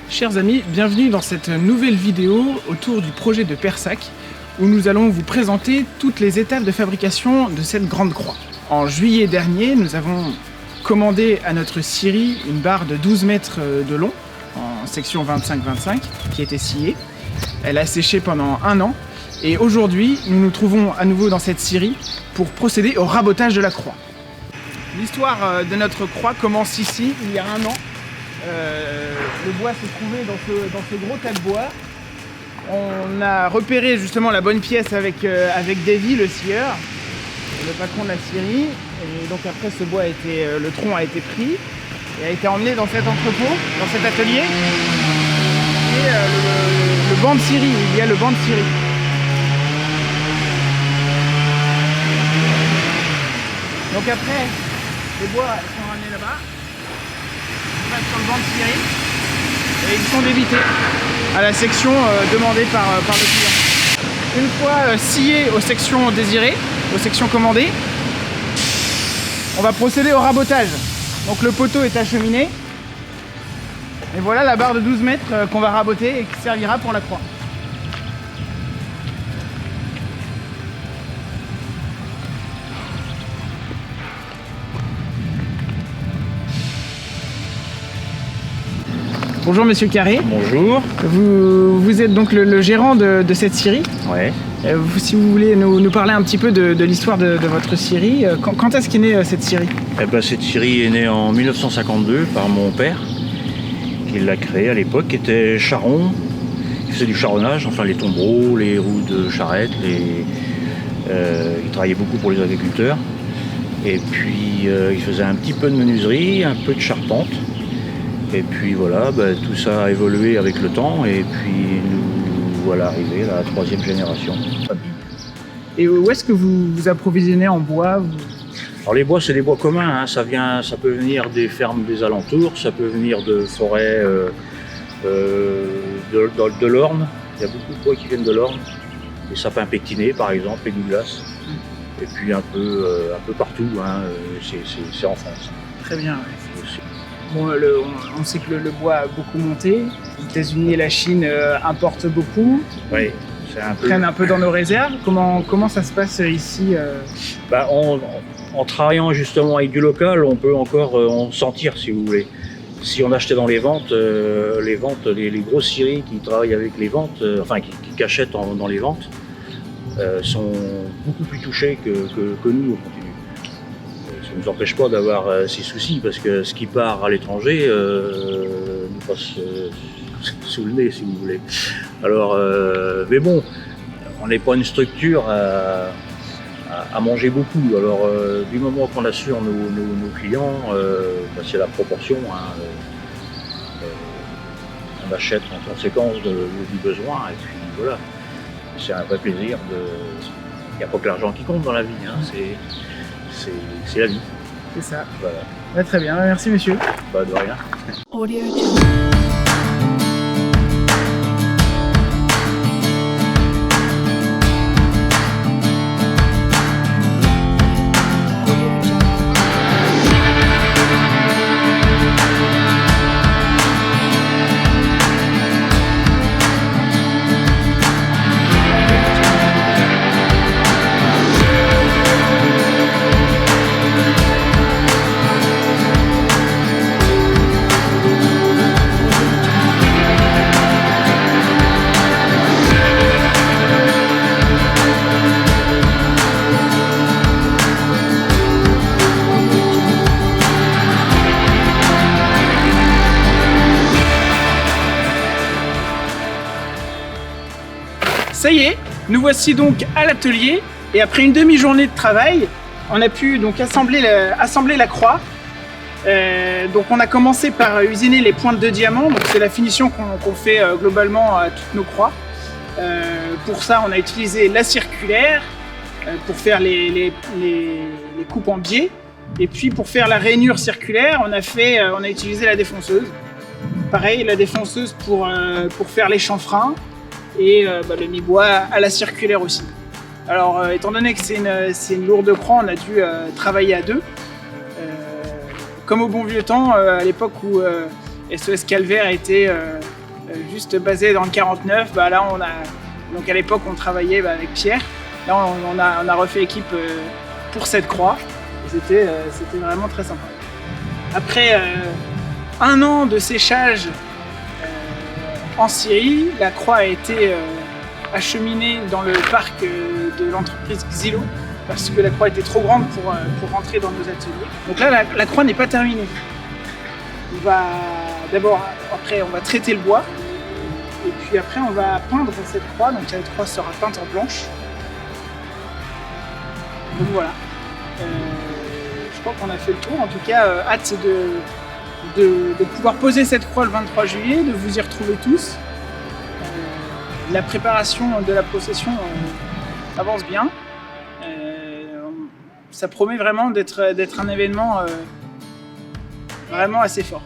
Chers amis, bienvenue dans cette nouvelle vidéo autour du projet de Persac où nous allons vous présenter toutes les étapes de fabrication de cette grande croix. En juillet dernier, nous avons commandé à notre scierie une barre de 12 mètres de long en section 25-25 qui était sciée. Elle a séché pendant 1 an et aujourd'hui, nous nous trouvons à nouveau dans cette scierie pour procéder au rabotage de la croix. L'histoire de notre croix commence ici, il y a 1 an. Le bois se trouvait dans ce gros tas de bois. On a repéré justement la bonne pièce avec Davy, le scieur, le patron de la scierie. Et donc après ce bois le tronc a été pris et a été emmené dans cet entrepôt, dans cet atelier. Et le banc de scierie, il y a le banc de scierie. Donc après, les bois sont ramenés là-bas. Sur le banc de scierie et ils sont débités à la section demandée par le client. Une fois sciés aux sections désirées, aux sections commandées, on va procéder au rabotage. Donc le poteau est acheminé et voilà la barre de 12 mètres qu'on va raboter et qui servira pour la croix. Bonjour Monsieur Carré. Bonjour. Vous êtes donc le gérant de cette scierie. Ouais. Si vous voulez nous parler un petit peu de l'histoire de votre scierie, quand est-ce qu'est née cette scierie? Cette scierie est née en 1952 par mon père, qui l'a créée à l'époque, qui était charron, qui faisait du charronnage, enfin les tombereaux, les roues de charrette, il travaillait beaucoup pour les agriculteurs. Et puis il faisait un petit peu de menuiserie, un peu de charpente. Et puis voilà, tout ça a évolué avec le temps et puis nous voilà arrivés à la 3e génération. Et où est-ce que vous vous approvisionnez en bois? Alors les bois, c'est des bois communs, hein. Ça peut venir des fermes des alentours, ça peut venir de forêts de l'Orne. Il y a beaucoup de bois qui viennent de l'Orne, des sapins pétinés par exemple, les Douglas. Et puis un peu partout, hein. C'est en France. Très bien. Ouais. Bon, on sait que le bois a beaucoup monté. Les États-Unis et la Chine importent beaucoup. Oui, prennent un peu dans nos réserves. Comment ça se passe ici? En travaillant justement avec du local, on peut encore en sentir, si vous voulez. Si on achetait dans les ventes, les grosses scieries qui travaillent avec les ventes, qui achètent dans les ventes, sont beaucoup plus touchés que nous au continu. Ça ne nous empêche pas d'avoir ces soucis parce que ce qui part à l'étranger nous passe sous le nez, si vous voulez. Alors, mais bon, on n'est pas une structure à manger beaucoup. Alors, du moment qu'on assure nos clients, c'est la proportion. Hein, on achète en conséquence du besoin et puis voilà. C'est un vrai plaisir. Il n'y a pas que l'argent qui compte dans la vie. Hein, c'est la vie. C'est ça. Voilà. Ouais, très bien, merci monsieur. De rien. Ça y est, nous voici donc à l'atelier et après une demi-journée de travail, on a pu donc assembler la croix. Donc on a commencé par usiner les pointes de diamant, donc c'est la finition qu'on fait globalement à toutes nos croix. Pour ça, on a utilisé la circulaire pour faire les coupes en biais. Et puis pour faire la rainure circulaire, on a utilisé la défonceuse. Pareil, la défonceuse pour faire les chanfreins et le mi-bois à la circulaire aussi. Alors étant donné que c'est une lourde croix, on a dû travailler à deux. Comme au bon vieux temps, à l'époque où SOS Calvaire était juste basé dans le 49. Là, donc à l'époque, on travaillait avec Pierre. Là, on a refait équipe pour cette croix. C'était vraiment très sympa. Après 1 an de séchage en Syrie, la croix a été acheminée dans le parc de l'entreprise Xylo parce que la croix était trop grande pour rentrer dans nos ateliers. Donc là, la croix n'est pas terminée. On va d'abord, après, on va traiter le bois et puis après, on va peindre cette croix. Donc cette croix sera peinte en blanche. Donc voilà. Je crois qu'on a fait le tour. En tout cas, hâte de pouvoir poser cette croix le 23 juillet, de vous y retrouver tous. La préparation de la procession avance bien. Ça promet vraiment d'être un événement vraiment assez fort.